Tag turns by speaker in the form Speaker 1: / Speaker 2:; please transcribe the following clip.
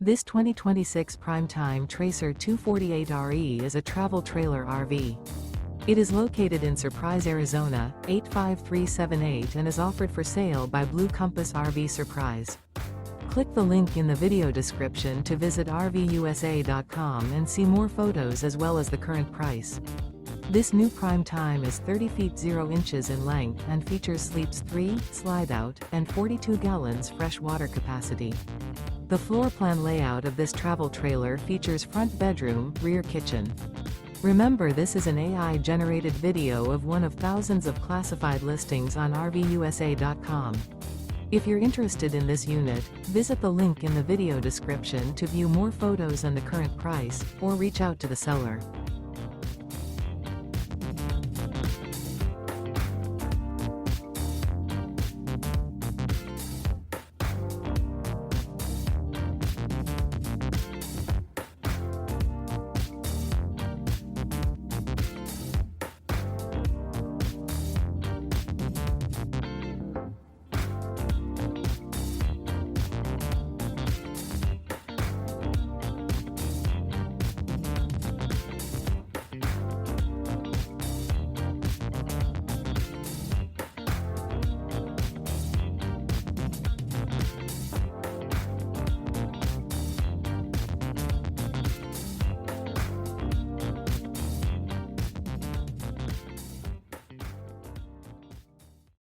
Speaker 1: This 2026 Primetime Tracer 248RE is a travel trailer RV. It is located in Surprise, Arizona, 85378 and is offered for sale by Blue Compass RV Surprise. Click the link in the video description to visit RVUSA.com and see more photos as well as the current price. This new Primetime is 30 feet 0 inches in length and features sleeps 3, Slideout, and 42 gallons fresh water capacity. The floor plan layout of this travel trailer features front bedroom, rear kitchen. Remember, this is an AI-generated video of one of thousands of classified listings on RVUSA.com. If you're interested in this unit, visit the link in the video description to view more photos and the current price, or reach out to the seller.